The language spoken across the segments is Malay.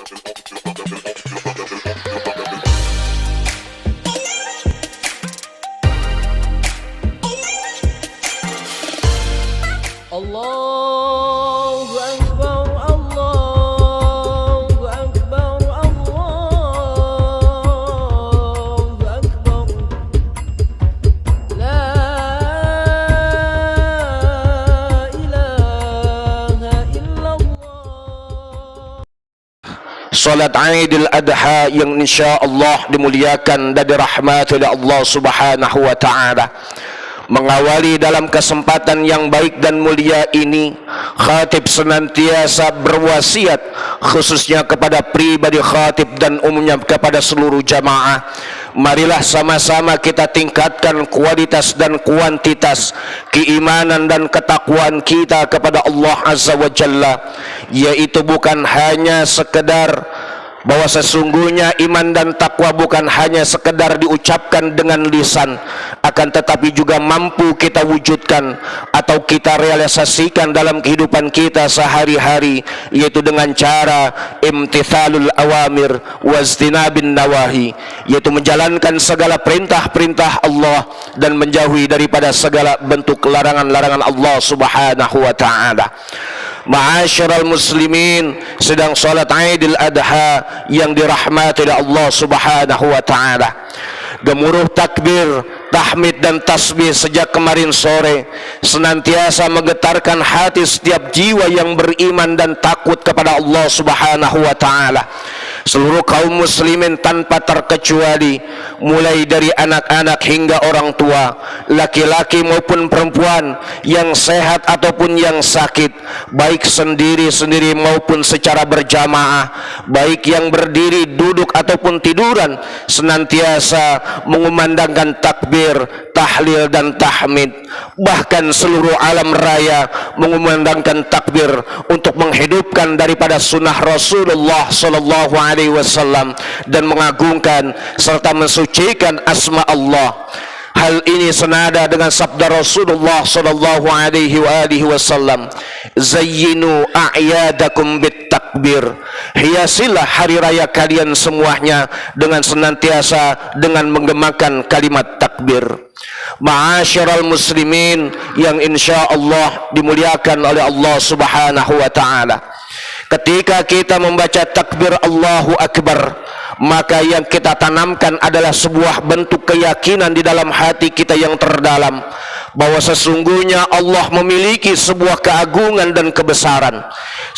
Allahu Akbar, Allahu Akbar, Allahu Akbar. La ilaha illallah. Salat Aidil Adha yang insyaallah dimuliakan dan dirahmati oleh Allah Subhanahu wa taala. Mengawali dalam kesempatan yang baik dan mulia ini, khatib senantiasa berwasiat khususnya kepada pribadi khatib dan umumnya kepada seluruh jamaah. Marilah sama-sama kita tingkatkan kualitas dan kuantitas keimanan dan ketakwaan kita kepada Allah Azza wa Jalla, yaitu bukan hanya sekedar bahwa sesungguhnya iman dan takwa bukan hanya sekedar diucapkan dengan lisan, akan tetapi juga mampu kita wujudkan atau kita realisasikan dalam kehidupan kita sehari-hari, yaitu dengan cara imtithalul awamir wajtinabin nawahi, yaitu menjalankan segala perintah-perintah Allah dan menjauhi daripada segala bentuk larangan-larangan Allah Subhanahu wa taala. Ma'asyiral muslimin, sedang salat Aidil Adha yang dirahmati oleh Allah Subhanahu wa taala. Gemuruh takbir, tahmid dan tasbih sejak kemarin sore senantiasa menggetarkan hati setiap jiwa yang beriman dan takut kepada Allah Subhanahu wa taala. Seluruh kaum muslimin tanpa terkecuali, mulai dari anak-anak hingga orang tua, laki-laki maupun perempuan, yang sehat ataupun yang sakit, baik sendiri-sendiri maupun secara berjamaah, baik yang berdiri, duduk ataupun tiduran, senantiasa mengumandangkan takbir, tahlil dan tahmid. Bahkan seluruh alam raya mengumandangkan takbir untuk menghidupkan daripada sunnah Rasulullah sallallahu alaihi wasallam dan mengagungkan serta mensucikan asma Allah. Hal ini senada dengan sabda Rasulullah sallallahu alaihi wasallam, zayyinu a'yadakum bit takbir, hiasilah hari raya kalian semuanya dengan senantiasa dengan menggemakan kalimat takbir. Ma'asyiral muslimin yang insyaallah dimuliakan oleh Allah Subhanahu wa taala, ketika kita membaca takbir Allahu Akbar, maka yang kita tanamkan adalah sebuah bentuk keyakinan di dalam hati kita yang terdalam bahwa sesungguhnya Allah memiliki sebuah keagungan dan kebesaran.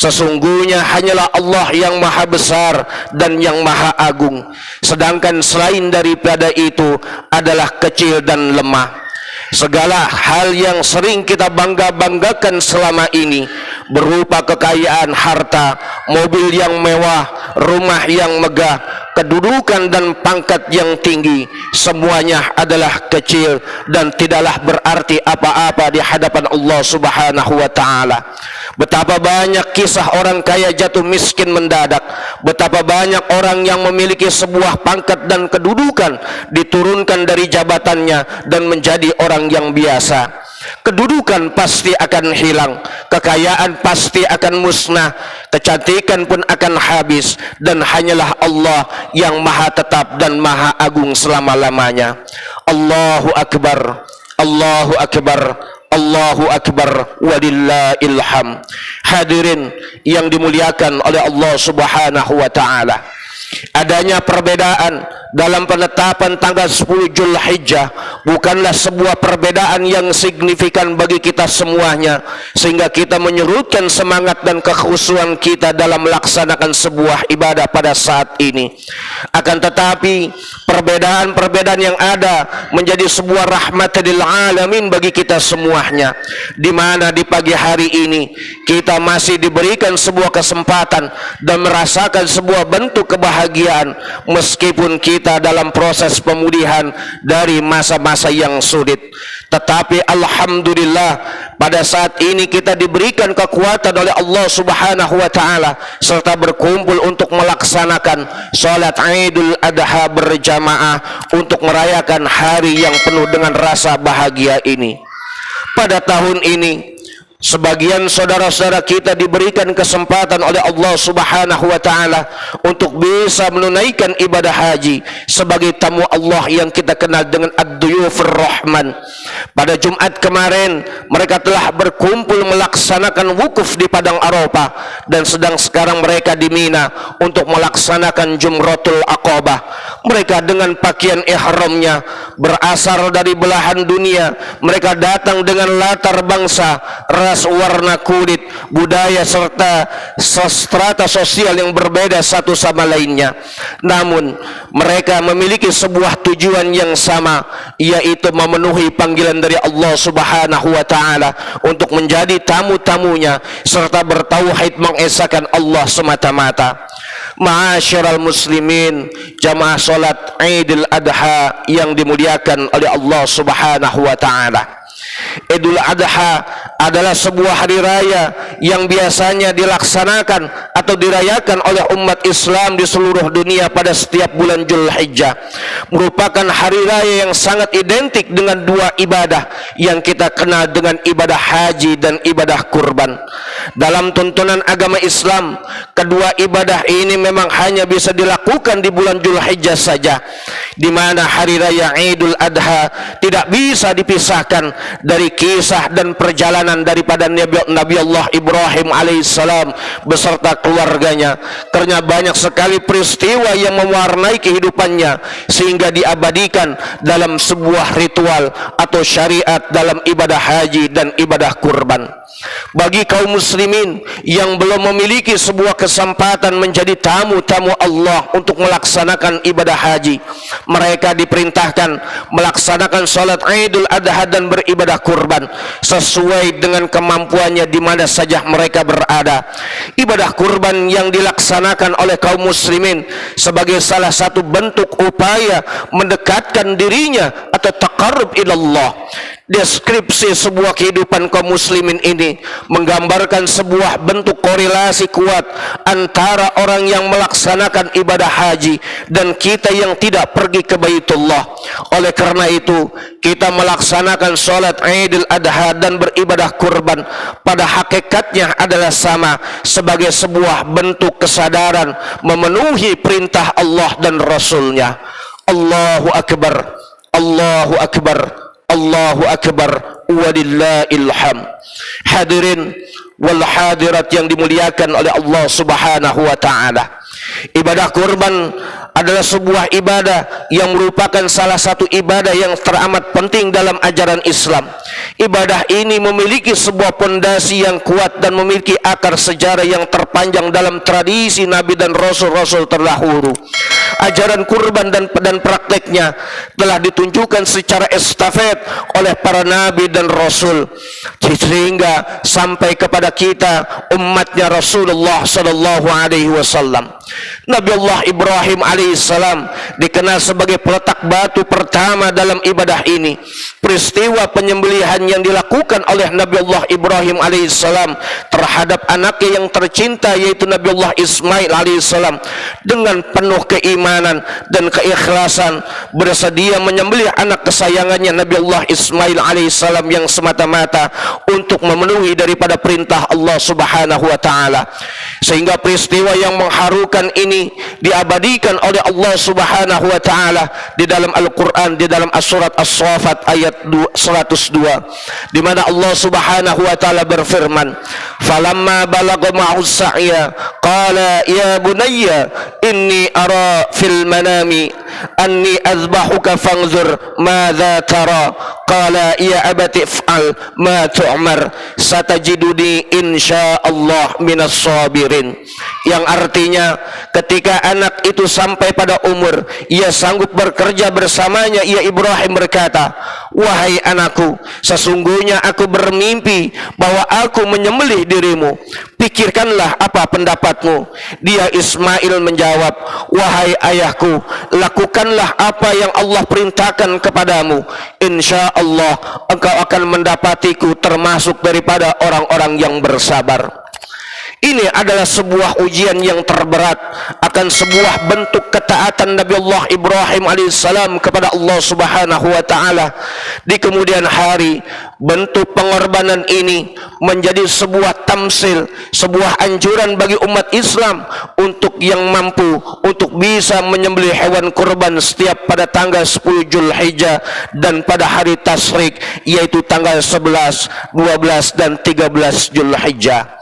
Sesungguhnya hanyalah Allah yang maha besar dan yang maha agung, sedangkan selain daripada itu adalah kecil dan lemah. Segala hal yang sering kita bangga-banggakan selama ini berupa kekayaan harta, mobil yang mewah, rumah yang megah, kedudukan dan pangkat yang tinggi, semuanya adalah kecil dan tidaklah berarti apa-apa di hadapan Allah Subhanahu wa taala. Betapa banyak kisah orang kaya jatuh miskin mendadak, betapa banyak orang yang memiliki sebuah pangkat dan kedudukan diturunkan dari jabatannya dan menjadi orang yang biasa. Kedudukan pasti akan hilang, kekayaan pasti akan musnah, kecantikan pun akan habis, dan hanyalah Allah yang maha tetap dan maha agung selama-lamanya. Allahu Akbar, Allahu Akbar, Allahu Akbar, walillahil hamd. Hadirin yang dimuliakan oleh Allah Subhanahu wa taala, adanya perbedaan dalam penetapan tanggal 10 Zulhijjah bukanlah sebuah perbedaan yang signifikan bagi kita semuanya, sehingga kita menyurutkan semangat dan kekhusyuan kita dalam melaksanakan sebuah ibadah pada saat ini. Akan tetapi perbedaan-perbedaan yang ada menjadi sebuah rahmat lil alamin bagi kita semuanya, di mana di pagi hari ini kita masih diberikan sebuah kesempatan dan merasakan sebuah bentuk kebahagiaan meskipun kita dalam proses pemulihan dari masa-masa yang sulit. Tetapi alhamdulillah pada saat ini kita diberikan kekuatan oleh Allah Subhanahu wa taala serta berkumpul untuk melaksanakan salat Aidul Adha berjamaah untuk merayakan hari yang penuh dengan rasa bahagia ini. Pada tahun ini Sebagian saudara-saudara kita diberikan kesempatan oleh Allah Subhanahu wa taala untuk bisa menunaikan ibadah haji sebagai tamu Allah yang kita kenal dengan ad-duyufur rahman. Pada Jumat kemarin mereka telah berkumpul melaksanakan wukuf di padang Arafah dan sedang sekarang mereka di Mina untuk melaksanakan Jumratul Aqabah. Mereka dengan pakaian ihramnya berasal dari belahan dunia. Mereka datang dengan latar bangsa, ras, warna kulit, budaya serta strata sosial yang berbeda satu sama lainnya. Namun mereka memiliki sebuah tujuan yang sama, yaitu memenuhi panggilan dari Allah Subhanahu wa taala untuk menjadi tamu-tamunya serta bertauhid mengesahkan Allah semata-mata. Ma'asyiral muslimin, jamaah salat Idul Adha yang dimuliakan oleh Allah Subhanahu wa taala. Idul Adha adalah sebuah hari raya yang biasanya dilaksanakan atau dirayakan oleh umat Islam di seluruh dunia pada setiap bulan Dzulhijjah. Merupakan hari raya yang sangat identik dengan dua ibadah yang kita kenal dengan ibadah haji dan ibadah kurban. Dalam tuntunan agama Islam, kedua ibadah ini memang hanya bisa dilakukan di bulan Dzulhijjah saja, di mana hari raya Idul Adha tidak bisa dipisahkan dari kisah dan perjalanan daripada Nabi Allah Ibrahim alaihissalam beserta keluarganya, karena banyak sekali peristiwa yang mewarnai kehidupannya sehingga diabadikan dalam sebuah ritual atau syariat dalam ibadah haji dan ibadah kurban. Bagi kaum muslimin yang belum memiliki sebuah kesempatan menjadi tamu-tamu Allah untuk melaksanakan ibadah haji, mereka diperintahkan melaksanakan salat Idul Adha dan beribadah kurban sesuai dengan kemampuannya di mana saja mereka berada. Ibadah kurban yang dilaksanakan oleh kaum muslimin sebagai salah satu bentuk upaya mendekatkan dirinya atau taqarrub ilallah. Deskripsi sebuah kehidupan kaum muslimin ini menggambarkan sebuah bentuk korelasi kuat antara orang yang melaksanakan ibadah haji dan kita yang tidak pergi ke Baitullah. Oleh karena itu, kita melaksanakan salat Idul Adha dan beribadah kurban pada hakikatnya adalah sama, sebagai sebuah bentuk kesadaran memenuhi perintah Allah dan Rasulnya. Allahu Akbar, Allahu Akbar, Allahu Akbar, walillahil hamd. Hadirin wal hadirat yang dimuliakan oleh Allah Subhanahu wa taala. Ibadah kurban adalah sebuah ibadah yang merupakan salah satu ibadah yang teramat penting dalam ajaran Islam. Ibadah ini memiliki sebuah pondasi yang kuat dan memiliki akar sejarah yang terpanjang dalam tradisi Nabi dan Rasul-Rasul terdahulu. Ajaran kurban dan prakteknya telah ditunjukkan secara estafet oleh para Nabi dan Rasul sehingga sampai kepada kita umatnya Rasulullah sallallahu alaihi wasallam. Nabi Allah Ibrahim alaihissalam dikenal sebagai peletak batu pertama dalam ibadah ini. Peristiwa penyembelihan yang dilakukan oleh Nabi Allah Ibrahim alaihissalam terhadap anaknya yang tercinta yaitu Nabi Allah Ismail alaihissalam dengan penuh keimanan dan keikhlasan bersedia menyembelih anak kesayangannya Nabi Allah Ismail alaihissalam yang semata-mata untuk memenuhi daripada perintah Allah Subhanahu wa taala, sehingga peristiwa yang mengharukan ini diabadikan oleh Allah Subhanahu wa taala di dalam Al-Qur'an, di dalam surat As-Saffat ayat 102, di mana Allah Subhanahu wa taala berfirman, "Falamma balagha ma'hu as-sa'ya qala ya bunayya inni ara fil manami anni azbahuka fanzur madza tara qala ya abati if'al ma tu'mar satajiduni insyaallah minas sabirin." Yang artinya ketika anak itu sampai pada umur ia sanggup bekerja bersamanya, ia Ibrahim berkata, "Wahai anakku, sesungguhnya aku bermimpi bahwa aku menyembelih dirimu. Pikirkanlah apa pendapatmu." Dia Ismail menjawab, "Wahai ayahku, lakukanlah apa yang Allah perintahkan kepadamu. Insya Allah engkau akan mendapatiku termasuk daripada orang-orang yang bersabar." Ini adalah sebuah ujian yang terberat akan sebuah bentuk ketaatan Nabi Allah Ibrahim alaihissalam kepada Allah Subhanahu wa taala. Di kemudian hari, bentuk pengorbanan ini menjadi sebuah tamsil, sebuah anjuran bagi umat Islam untuk yang mampu untuk bisa menyembelih hewan kurban setiap pada tanggal 10 Zulhijjah dan pada hari tasyrik, yaitu tanggal 11, 12 dan 13 Zulhijjah.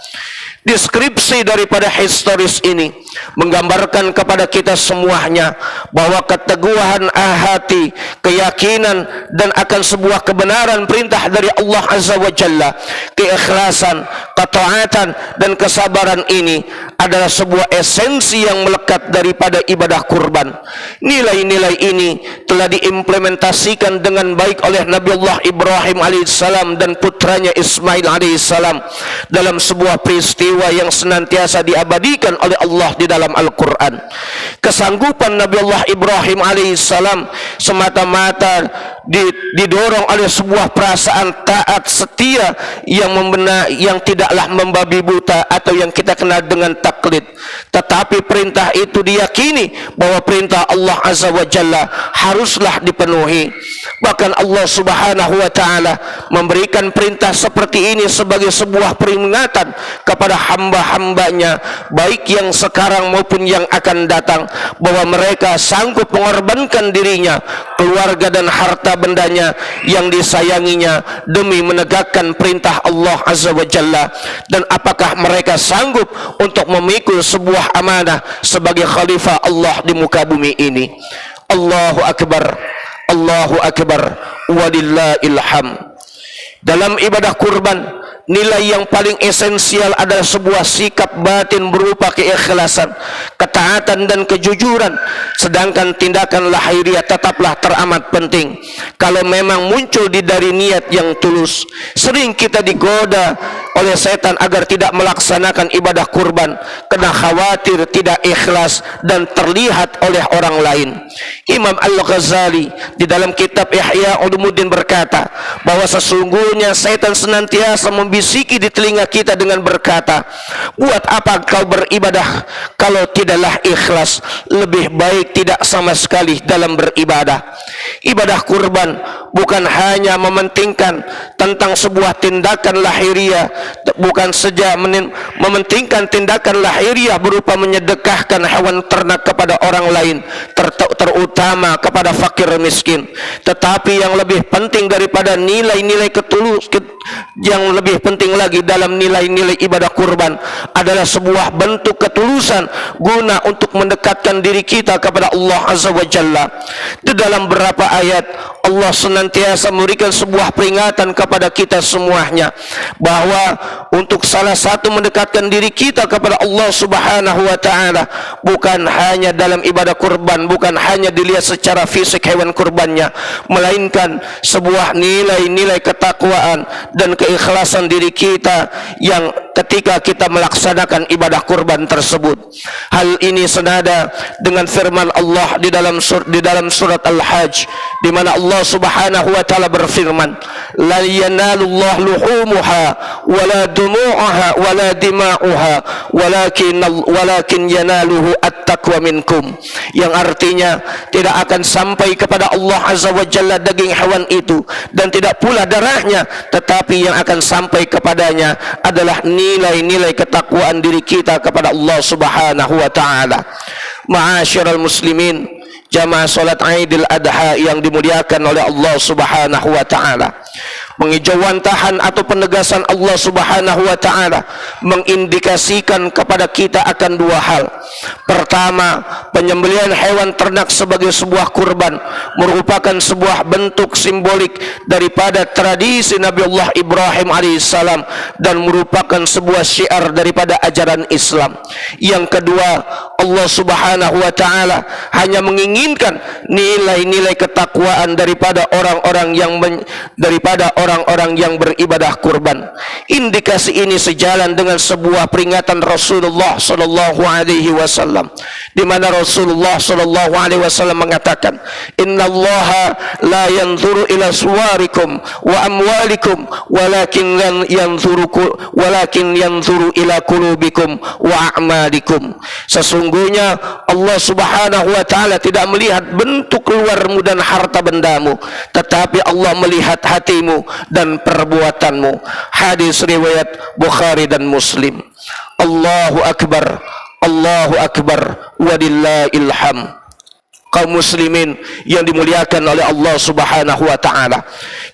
Deskripsi daripada historis ini menggambarkan kepada kita semuanya bahwa keteguhan hati, keyakinan dan akan sebuah kebenaran perintah dari Allah Azza wa Jalla, keikhlasan, ketaatan dan kesabaran ini adalah sebuah esensi yang melekat daripada ibadah kurban. Nilai-nilai ini telah diimplementasikan dengan baik oleh Nabi Allah Ibrahim alaihissalam dan putranya Ismail alaihissalam dalam sebuah peristiwa yang senantiasa diabadikan oleh Allah di dalam Al-Quran. Kesanggupan Nabi Allah Ibrahim alaihissalam semata-mata didorong oleh sebuah perasaan taat setia yang tidaklah membabi buta atau yang kita kenal dengan taklid. Tetapi perintah itu diyakini bahwa perintah Allah Azza wa Jalla haruslah dipenuhi. Bahkan Allah Subhanahu wa taala memberikan perintah seperti ini sebagai sebuah peringatan kepada hamba-hambanya, baik yang sekarang maupun yang akan datang, bahwa mereka sanggup mengorbankan dirinya, keluarga dan harta bendanya yang disayanginya demi menegakkan perintah Allah Azza wa Jalla. Dan apakah mereka sanggup untuk memikul sebuah amanah sebagai khalifah Allah di muka bumi ini? Allahu Akbar, Allahu Akbar, walillahil hamd. Dalam ibadah kurban, nilai yang paling esensial adalah sebuah sikap batin berupa keikhlasan, ketaatan dan kejujuran. Sedangkan tindakan lahiriah tetaplah teramat penting. Kalau memang muncul dari niat yang tulus, sering kita digoda oleh setan agar tidak melaksanakan ibadah kurban karena khawatir tidak ikhlas dan terlihat oleh orang lain. Imam Al-Ghazali di dalam kitab Ihya Ulumuddin berkata bahwa sesungguhnya setan senantiasa membisiki di telinga kita dengan berkata, buat apa kau beribadah kalau tidaklah ikhlas? Lebih baik tidak sama sekali dalam beribadah. Ibadah kurban bukan hanya mementingkan tentang sebuah tindakan lahiriah, bukan saja mementingkan tindakan lahiriah berupa menyedekahkan hewan ternak kepada orang lain, terutama kepada fakir miskin, tetapi yang lebih penting daripada nilai-nilai yang lebih penting lagi dalam nilai-nilai ibadah kurban adalah sebuah bentuk ketulusan guna untuk mendekatkan diri kita kepada Allah Azza wa Jalla. Di dalam beberapa ayat Allah senantiasa memberikan sebuah peringatan kepada kita semuanya bahwa untuk salah satu mendekatkan diri kita kepada Allah Subhanahu wa taala bukan hanya dalam ibadah kurban, bukan hanya dilihat secara fisik hewan kurbannya, melainkan sebuah nilai-nilai ketakwaan dan keikhlasan diri kita yang ketika kita melaksanakan ibadah kurban tersebut. Hal ini senada dengan firman Allah di dalam surat Al-Hajj, di mana Allah Subhanahu wa taala berfirman, la yanalullah luhumuha wala dumu'uha wala dima'uha walakin yanaluhu at-taqwa minkum, yang artinya tidak akan sampai kepada Allah Azza wa Jalla daging hewan itu dan tidak pula darahnya, tetapi yang akan sampai kepadanya adalah nilai-nilai ketakwaan diri kita kepada Allah Subhanahu wa taala. Ma'asyiral muslimin, jamaah salat Idul Adha yang dimuliakan oleh Allah Subhanahu wa taala, pengejauhantahan atau penegasan Allah Subhanahu wa taala mengindikasikan kepada kita akan dua hal. Pertama, penyembelihan hewan ternak sebagai sebuah kurban merupakan sebuah bentuk simbolik daripada tradisi Nabi Allah Ibrahim alaihissalam dan merupakan sebuah syiar daripada ajaran Islam. Yang kedua, Allah Subhanahu wa taala hanya menginginkan nilai-nilai ketakwaan daripada orang-orang yang beribadah kurban. Indikasi ini sejalan dengan sebuah peringatan Rasulullah sallallahu alaihi wasallam, di mana Rasulullah sallallahu alaihi wasallam mengatakan, "Innallaha la yanzuru ila suwarikum wa amwalikum walakin yanzuru ila qulubikum wa a'malikum." Sesungguhnya Allah Subhanahu wa taala tidak melihat bentuk luarmu dan harta bendamu, tetapi Allah melihat hatimu dan perbuatanmu. Hadis riwayat Bukhari dan Muslim. Allahu akbar, Allahu akbar, walillahil hamd. Kaum muslimin yang dimuliakan oleh Allah Subhanahu wa taala,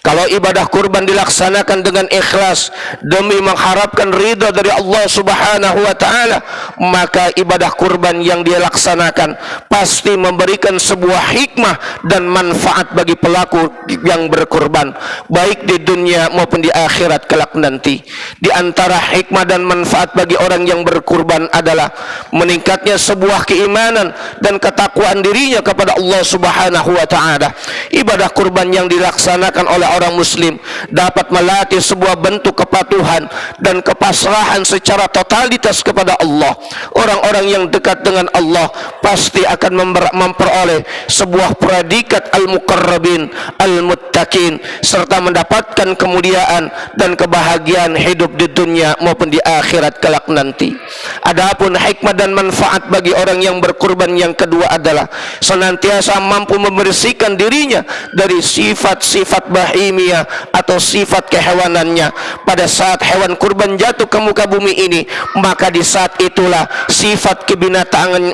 kalau ibadah kurban dilaksanakan dengan ikhlas demi mengharapkan ridha dari Allah Subhanahu wa taala, maka ibadah kurban yang dia laksanakan pasti memberikan sebuah hikmah dan manfaat bagi pelaku yang berkurban, baik di dunia maupun di akhirat kelak nanti. Di antara hikmah dan manfaat bagi orang yang berkurban adalah meningkatnya sebuah keimanan dan ketakwaan dirinya kepada Allah Subhanahu wa taala. Ibadah kurban yang dilaksanakan oleh orang muslim dapat melatih sebuah bentuk kepatuhan dan kepasrahan secara totalitas kepada Allah. Orang-orang yang dekat dengan Allah pasti akan memperoleh sebuah predikat al-muqarrabin, al-muttaqin, serta mendapatkan kemuliaan dan kebahagiaan hidup di dunia maupun di akhirat kelak nanti. Adapun hikmah dan manfaat bagi orang yang berkurban yang kedua adalah senantiasa mampu membersihkan dirinya dari sifat-sifat bahimiyah atau sifat kehewanannya. Pada saat hewan kurban jatuh ke muka bumi ini, maka di saat itulah sifat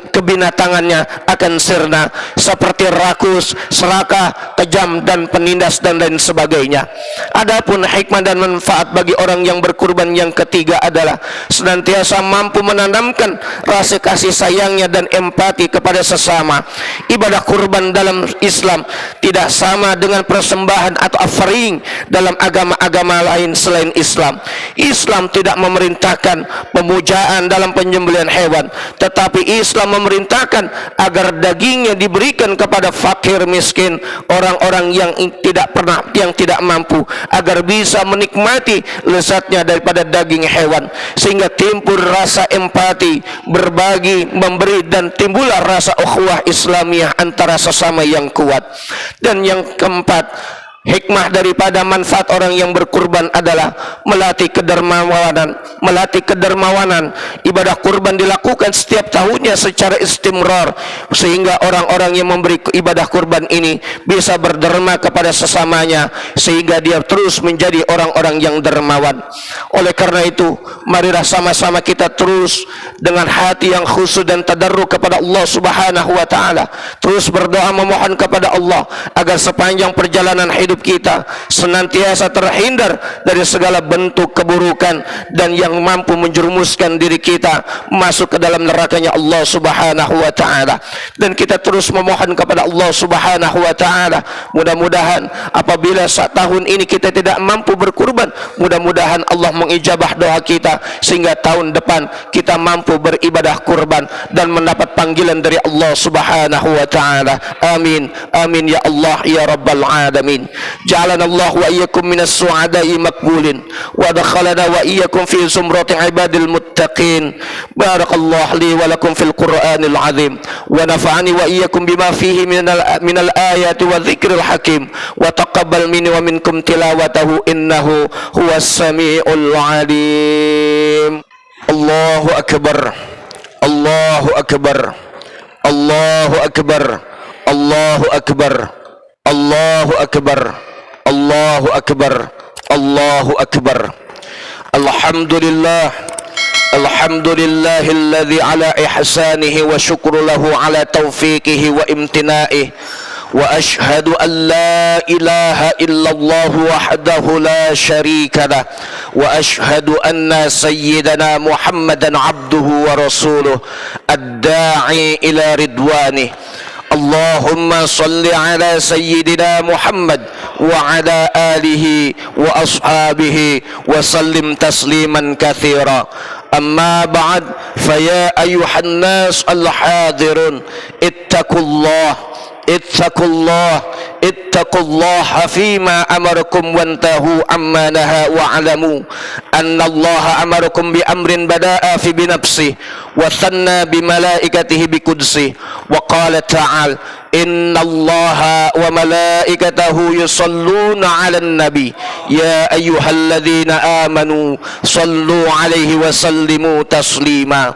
kebinatangannya akan sirna, seperti rakus, serakah, kejam, dan penindas dan lain sebagainya. Adapun hikmah dan manfaat bagi orang yang berkurban yang ketiga adalah senantiasa mampu menanamkan rasa kasih sayangnya dan empati kepada sesama. Ibadah kurban dalam Islam tidak sama dengan persembahan atau offering dalam agama-agama lain selain Islam. Islam tidak memerintahkan pemujaan dalam penyembelihan hewan, tetapi Islam memerintahkan agar dagingnya diberikan kepada fakir miskin, orang-orang yang tidak mampu, agar bisa menikmati lezatnya daripada daging hewan, sehingga timbul rasa empati, berbagi, memberi, dan timbullah rasa ukhuwah Islamiyah antara sesama yang kuat. Dan yang keempat, hikmah daripada manfaat orang yang berkurban adalah melatih kedermawanan. Ibadah kurban dilakukan setiap tahunnya secara istimrar, sehingga orang-orang yang memberi ibadah kurban ini bisa berderma kepada sesamanya, sehingga dia terus menjadi orang-orang yang dermawan. Oleh karena itu, marilah sama-sama kita terus dengan hati yang khusyuk dan tadarruk kepada Allah Subhanahu wa taala, terus berdoa memohon kepada Allah agar sepanjang perjalanan hidup kita senantiasa terhindar dari segala bentuk keburukan dan yang mampu menjerumuskan diri kita masuk ke dalam nerakanya Allah Subhanahu wa taala. Dan kita terus memohon kepada Allah Subhanahu wa taala, mudah-mudahan apabila saat tahun ini kita tidak mampu berkurban, mudah-mudahan Allah mengijabah doa kita sehingga tahun depan kita mampu beribadah kurban dan mendapat panggilan dari Allah Subhanahu wa taala. Amin, amin ya Allah ya rabbal alamin. Ja'alana Allah wa iyyakum minas su'ada'i maqbulin wa dakhalana wa iyyakum fi zumrati ibadil muttaqin. Barakallahu li wa lakum fil Qur'anil azim wa nafa'ani wa iyyakum bima fihi minal ayati wa dzikril hakim wa taqabbal minni wa minkum tilawatahu innahu huwas samiul alim. Allahu akbar, Allahu akbar, Allahu akbar, Allahu akbar, Allahu akbar, Allahu akbar, Allahu akbar. Alhamdulillah, alhamdulillahilladzi ala ihsanihi wa syukru lahu ala taufiqihi wa imtinaihi. Wa ashhadu an la ilaha illallah wahdahu la syarika lah wa ashhadu anna sayyidana Muhammadan abduhu wa rasuluh ad-da'i ila ridwanih. Allahumma salli ala sayyidina Muhammad wa ala alihi wa ashabihi wa sallim tasliman katsira. أما بعد فيا أيها الناس الحاضرون اتقوا الله فيما أمركم وانتهوا عما نهى واعلموا أن الله أمركم بأمر بدأ في بنفسه وثنى بملائكته بقدسه وقال تعالى إن الله وملائكته يصلون على النبي يا أيها الذين آمنوا صلوا عليه وسلموا تسليما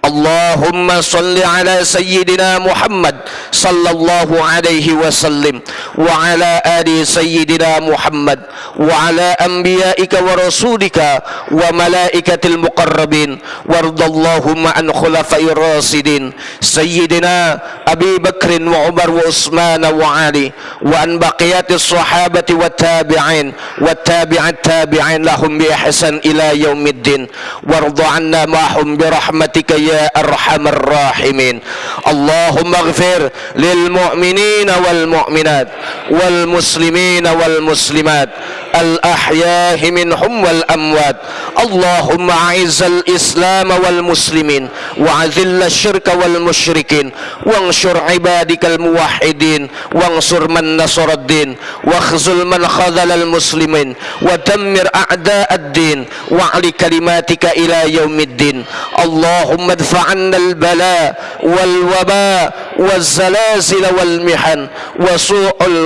اللهم صل على سيدنا محمد صلى الله عليه وسلم وعلى آل سيدنا محمد وعلى أنبيائك ورسولك وملائكة المقربين وارض اللهم عن خلفاء الراشدين سيدنا أبي بكر وعمر وعثمان وعلي وعن بقية الصحابة والتابعين التابعين لهم بإحسان إلى يوم الدين وارض عنا معهم برحمتك يا أرحم الراحمين اللهم اغفر للمؤمنين والمؤمنات والمسلمين والمسلمات الأحياء منهم والأموات اللهم أعز الإسلام والمسلمين وأذل الشرك والمشركين وانشر عبادك الموحدين وانصر من نصر الدين واخذل من خذل المسلمين ودمر أعداء الدين واعل كلماتك إلى يوم الدين اللهم ادفع عنا البلاء والوباء والزلازل والمحن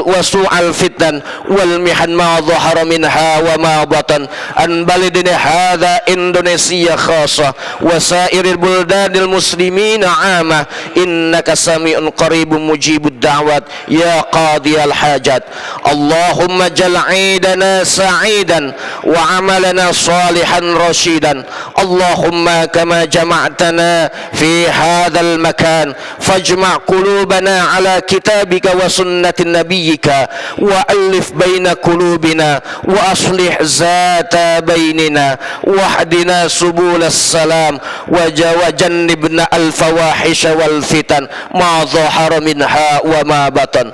وسوء الفتن والمحن ما ظهر منها وما بطن عن بلدنا هذا إندونيسيا خاصة وسائر البلدان المسلمين عامة إنك سميع قريب مجيب الدعوات يا قاضي الحاجات اللهم اجعل عيدنا سعيدا وعملنا صالحا رشيدا اللهم كما جمعتنا في هذا المكان فاجمع قلوبنا على كتابك وسنة نبيك وألف بين قلوبنا وأصلح ذات بيننا واهدنا سبل السلام وجنبنا الفواحش والفتن ما ظهر منها وما بطن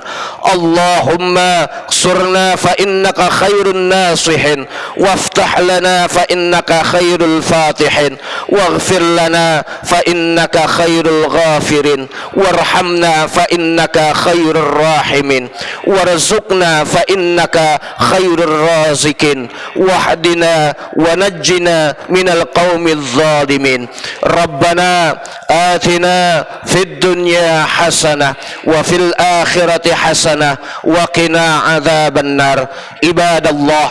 اللهم انصرنا فإنك خير الناصحين وافتح لنا فإنك خير الفاتحين واغفر لنا فإنك خير الغافرين وارحمنا فإنك خير الراحمين وارزقنا فإنك خير الرازقين واهدنا ونجنا من القوم الظالمين ربنا آتنا في الدنيا حسنة وفي الآخرة حسنة وقنا عذاب النار عباد الله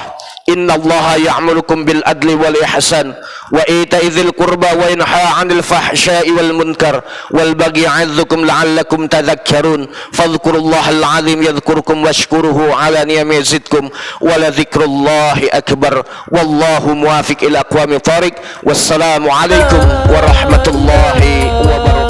إن الله يأمركم بالعدل والإحسان وإيتاء ذي القربى وينهى عن الفحشاء والمنكر والبغي يعظكم لعلكم تذكرون فاذكروا الله العظيم يذكركم واشكروه على نعمه يزدكم ولذكر الله أكبر والله موافق إلى أقوام طارق والسلام عليكم ورحمة الله وبركاته